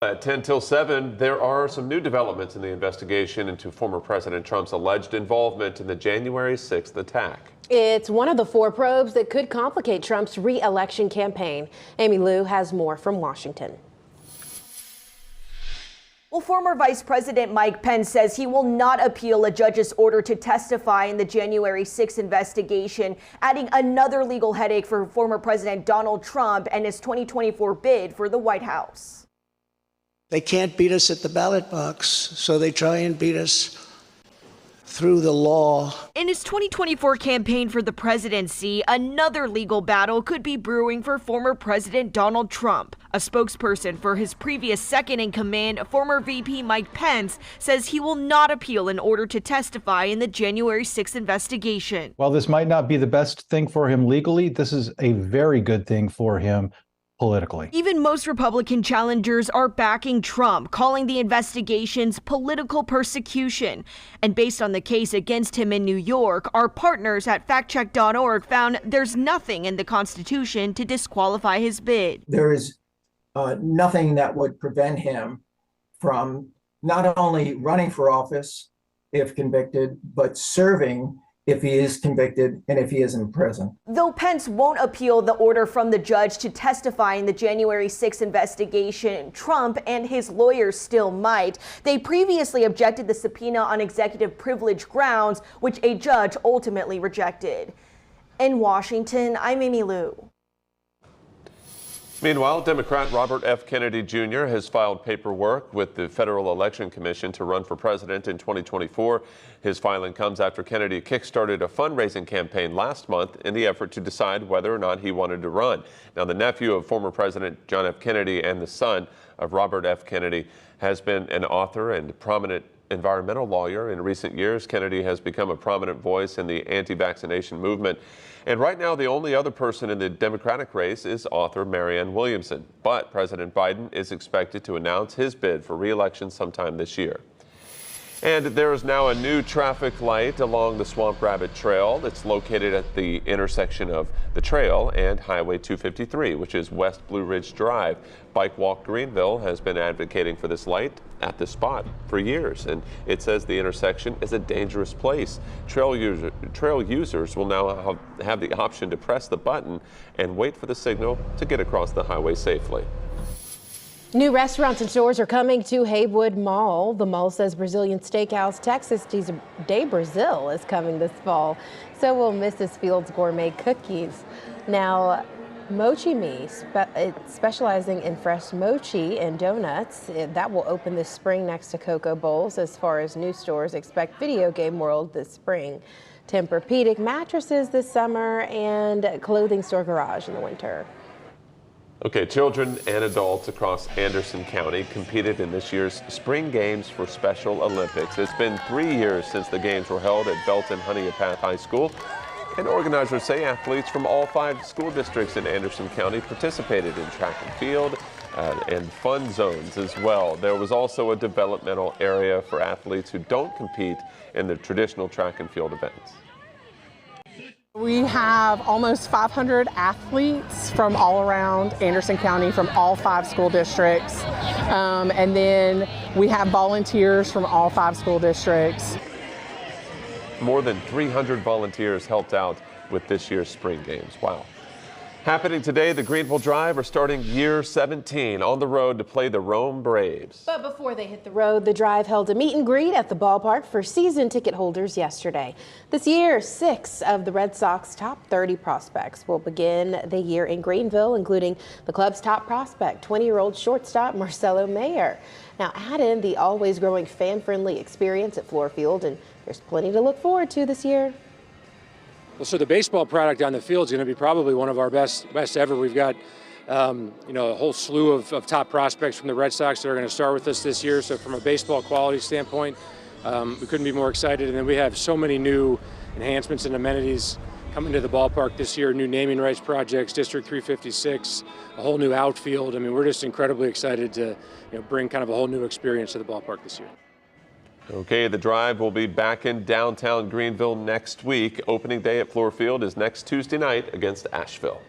At 10 till 7, there are some new developments in the investigation into former President Trump's alleged involvement in the January 6th attack. It's one of the 4 probes that could complicate Trump's re-election campaign. Amy Lou has more from Washington. Well, former Vice President Mike Pence says he will not appeal a judge's order to testify in the January 6th investigation, adding another legal headache for former President Donald Trump and his 2024 bid for the White House. They can't beat us at the ballot box, so they try and beat us through the law. In his 2024 campaign for the presidency, another legal battle could be brewing for former President Donald Trump. A spokesperson for his previous second-in-command, former VP Mike Pence, says he will not appeal an order to testify in the January 6th investigation. While this might not be the best thing for him legally, this is a very good thing for him politically. Even most Republican challengers are backing Trump, calling the investigations political persecution. And based on the case against him in New York, our partners at factcheck.org found there's nothing in the Constitution to disqualify his bid. There is nothing that would prevent him from not only running for office if convicted, but serving if he is convicted and if he is in prison. Though Pence won't appeal the order from the judge to testify in the January 6th investigation, Trump and his lawyers still might. They previously objected the subpoena on executive privilege grounds, which a judge ultimately rejected. In Washington, I'm Amy Lou. Meanwhile, Democrat Robert F. Kennedy Jr. has filed paperwork with the Federal Election Commission to run for president in 2024. His filing comes after Kennedy kickstarted a fundraising campaign last month in the effort to decide whether or not he wanted to run. Now, the nephew of former President John F. Kennedy and the son of Robert F. Kennedy has been an author and prominent environmental lawyer. In recent years, Kennedy has become a prominent voice in the anti-vaccination movement. And right now, the only other person in the Democratic race is author Marianne Williamson. But President Biden is expected to announce his bid for re-election sometime this year. And there is now a new traffic light along the Swamp Rabbit Trail. It's located at the intersection of the trail and Highway 253, which is West Blue Ridge Drive. Bike Walk Greenville has been advocating for this light at this spot for years, and it says the intersection is a dangerous place. Trail users will now have the option to press the button and wait for the signal to get across the highway safely. New restaurants and stores are coming to Haywood Mall. The mall says Brazilian Steakhouse Texas de Brazil is coming this fall. So will Mrs. Fields Gourmet Cookies. Now, Mochi Me, specializing in fresh mochi and donuts, that will open this spring next to Cocoa Bowls. As far as new stores, expect Video Game World this spring, Tempur-Pedic mattresses this summer, and Clothing Store Garage in the winter. Okay, children and adults across Anderson County competed in this year's Spring Games for Special Olympics. It's been 3 years since the games were held at Belton Honeypath High School, and organizers say athletes from all 5 school districts in Anderson County participated in track and field and fun zones as well. There was also a developmental area for athletes who don't compete in the traditional track and field events. We have almost 500 athletes from all around Anderson County, from all 5 school districts. And then we have volunteers from all 5 school districts. More than 300 volunteers helped out with this year's Spring Games. Wow. Happening today, the Greenville Drive are starting year 17 on the road to play the Rome Braves. But before they hit the road, the Drive held a meet and greet at the ballpark for season ticket holders yesterday. This year, 6 of the Red Sox top 30 prospects will begin the year in Greenville, including the club's top prospect, 20-year-old shortstop Marcelo Mayer. Now add in the always growing fan-friendly experience at Fluor Field, and there's plenty to look forward to this year. Well, so the baseball product on the field is going to be probably one of our best ever. We've got, a whole slew of top prospects from the Red Sox that are going to start with us this year. So from a baseball quality standpoint, we couldn't be more excited. And then we have so many new enhancements and amenities coming to the ballpark this year, new naming rights projects, District 356, a whole new outfield. I mean, we're just incredibly excited to bring kind of a whole new experience to the ballpark this year. Okay, the Drive will be back in downtown Greenville next week. Opening day at Fluor Field is next Tuesday night against Asheville.